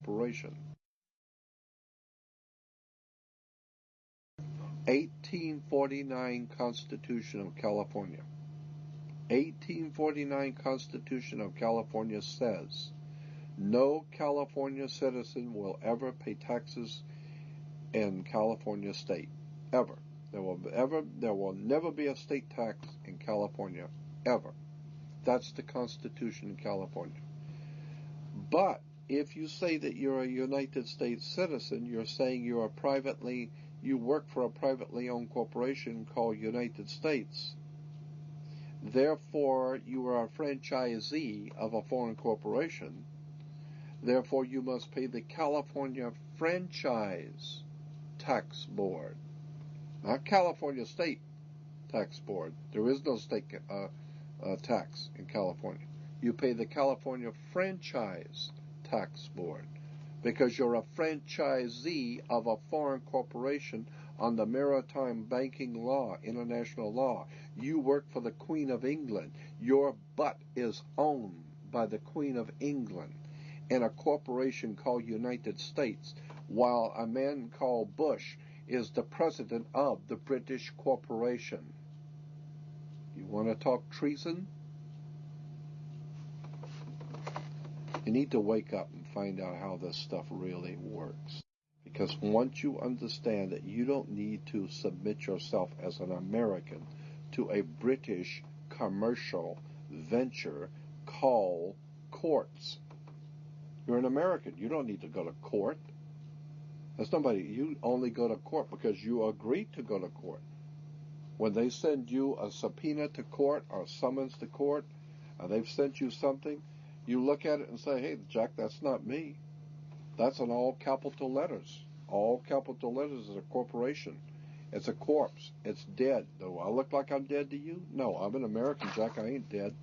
Corporation. 1849 Constitution of California. 1849 Constitution of California says, no California citizen will ever pay taxes in California state. Ever. There will never be a state tax in California. Ever. That's the Constitution in California. But if you say that you're a United States citizen, you're saying you work for a privately owned corporation called United States. Therefore, you are a franchisee of a foreign corporation. Therefore, you must pay the California Franchise Tax Board. Not California State Tax Board. There is no state tax in California. You pay the California Franchise Tax Board because you're a franchisee of a foreign corporation on the maritime banking law, international law. You work for the Queen of England. Your butt is owned by the Queen of England in a corporation called United States, while a man called Bush is the president of the British corporation. You want to talk treason? You need to wake up and find out how this stuff really works. Because once you understand that you don't need to submit yourself as an American to a British commercial venture called courts. You're an American. You don't need to go to court. You only go to court because you agreed to go to court. When they send you a subpoena to court or summons to court, they've sent you something, you look at it and say, hey, Jack, that's not me. That's in all capital letters. All capital letters is a corporation. It's a corpse. It's dead. Do I look like I'm dead to you? No, I'm an American, Jack. I ain't dead.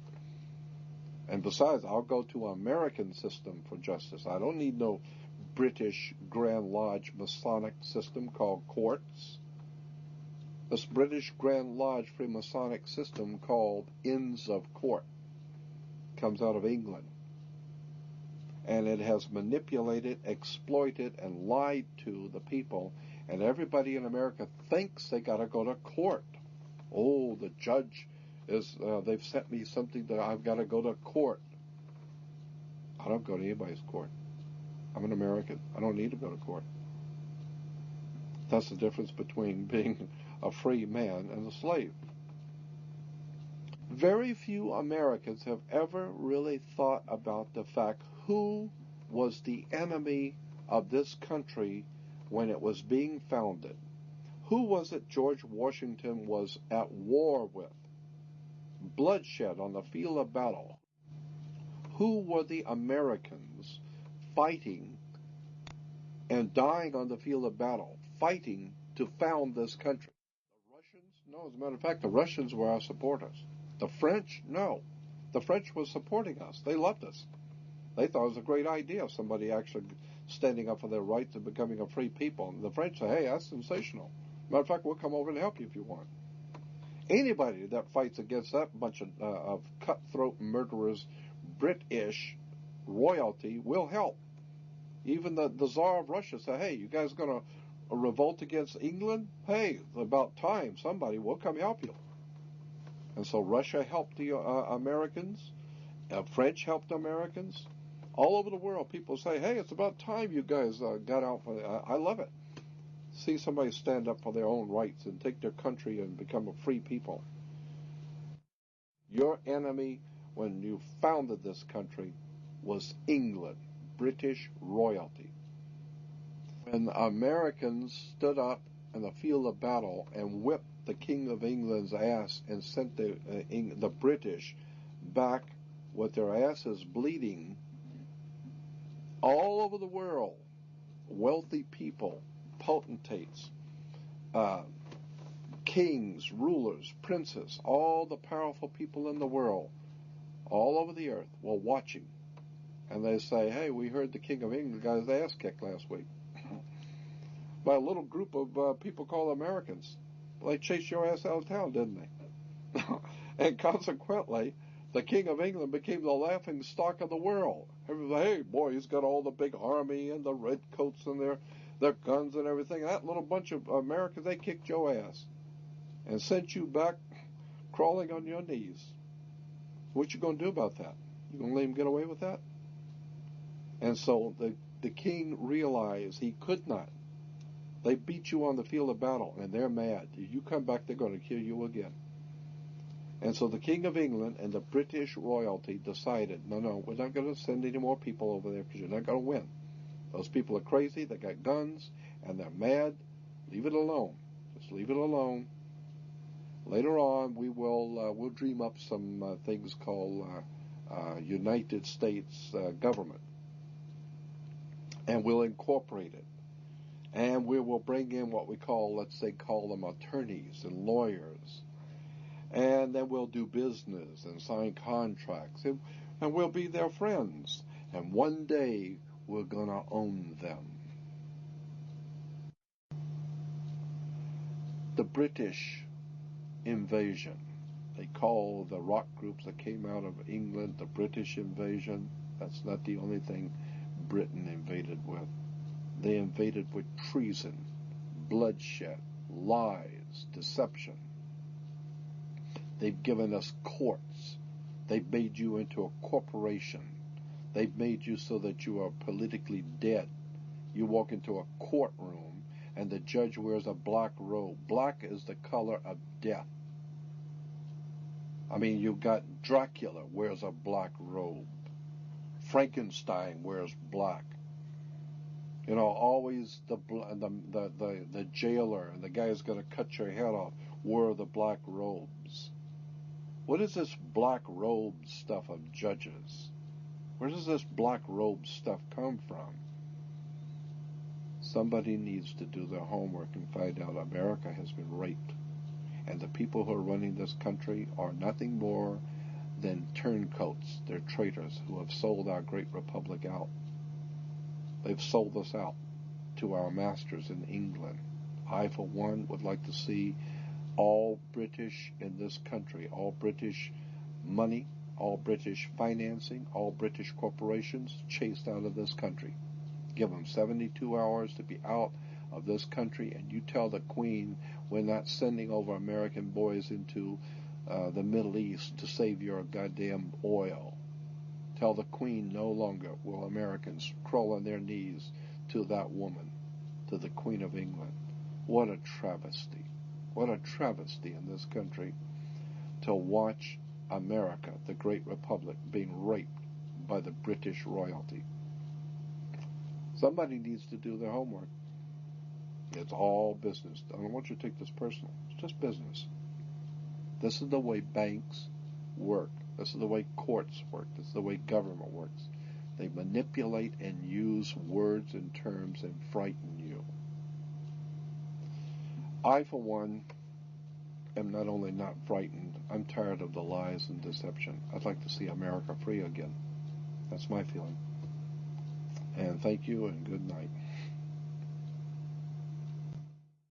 And besides, I'll go to an American system for justice. I don't need no British Grand Lodge Masonic system called courts. This British Grand Lodge Freemasonic system called Inns of Court comes out of England. And it has manipulated, exploited, and lied to the people. And everybody in America thinks they got to go to court. Oh, the judge they've sent me something that I've got to go to court. I don't go to anybody's court. I'm an American. I don't need to go to court. That's the difference between being a free man and a slave. Very few Americans have ever really thought about the fact who was the enemy of this country when it was being founded. Who was it George Washington was at war with? Bloodshed on the field of battle. Who were the Americans fighting and dying on the field of battle, fighting to found this country? The Russians? No, as a matter of fact, the Russians were our supporters. The French? No. The French were supporting us. They loved us. They thought it was a great idea, somebody actually standing up for their rights and becoming a free people. And the French say, hey, that's sensational. Matter of fact, we'll come over and help you if you want. Anybody that fights against that bunch of cutthroat murderers, British royalty, will help. Even the Tsar of Russia said, hey, you guys going to revolt against England? Hey, about time. Somebody will come help you. And so Russia helped the Americans. French helped the Americans. All over the world, people say, hey, it's about time you guys got out for I love it. See somebody stand up for their own rights and take their country and become a free people. Your enemy when you founded this country was England, British royalty. When Americans stood up in the field of battle and whipped the King of England's ass and sent the British back with their asses bleeding, all over the world, wealthy people, potentates, kings, rulers, princes, all the powerful people in the world, all over the earth, were watching. And they say, hey, we heard the King of England got his ass kicked last week by a little group of people called Americans. Well, they chased your ass out of town, didn't they? And consequently, the King of England became the laughing stock of the world. Everybody, hey, boy, he's got all the big army and the redcoats and their guns and everything. That little bunch of Americans, they kicked your ass and sent you back crawling on your knees. What you going to do about that? You going to let him get away with that? And so the king realized he could not. They beat you on the field of battle, and they're mad. If you come back, they're going to kill you again. And so the King of England and the British royalty decided, no, we're not going to send any more people over there because you're not going to win. Those people are crazy. They got guns, and they're mad. Leave it alone. Just leave it alone. Later on, we'll dream up some things called United States government, and we'll incorporate it. And we will bring in what we call them attorneys and lawyers. And then we'll do business and sign contracts. And we'll be their friends. And one day, we're going to own them. The British invasion. They call the rock groups that came out of England the British invasion. That's not the only thing Britain invaded with. They invaded with treason, bloodshed, lies, deception. They've given us courts. They've made you into a corporation. They've made you so that you are politically dead. You walk into a courtroom and the judge wears a black robe. Black is the color of death. I mean, you've got Dracula wears a black robe. Frankenstein wears black. You know, always the jailer and the guy who's going to cut your head off wore the black robes. What is this black robe stuff of judges? Where does this black robe stuff come from? Somebody needs to do their homework and find out America has been raped. And the people who are running this country are nothing more than turncoats. They're traitors who have sold our great republic out. They've sold us out to our masters in England. I, for one, would like to see all British in this country, all British money, all British financing, all British corporations chased out of this country. Give them 72 hours to be out of this country, and you tell the Queen we're not sending over American boys into the Middle East to save your goddamn oil. Tell the Queen no longer will Americans crawl on their knees to that woman, to the Queen of England. What a travesty. What a travesty in this country to watch America, the great republic, being raped by the British royalty. Somebody needs to do their homework. It's all business. I don't want you to take this personal. It's just business. This is the way banks work. This is the way courts work. This is the way government works. They manipulate and use words and terms and frighten you. I, for one, am not only not frightened, I'm tired of the lies and deception. I'd like to see America free again. That's my feeling. And thank you and good night.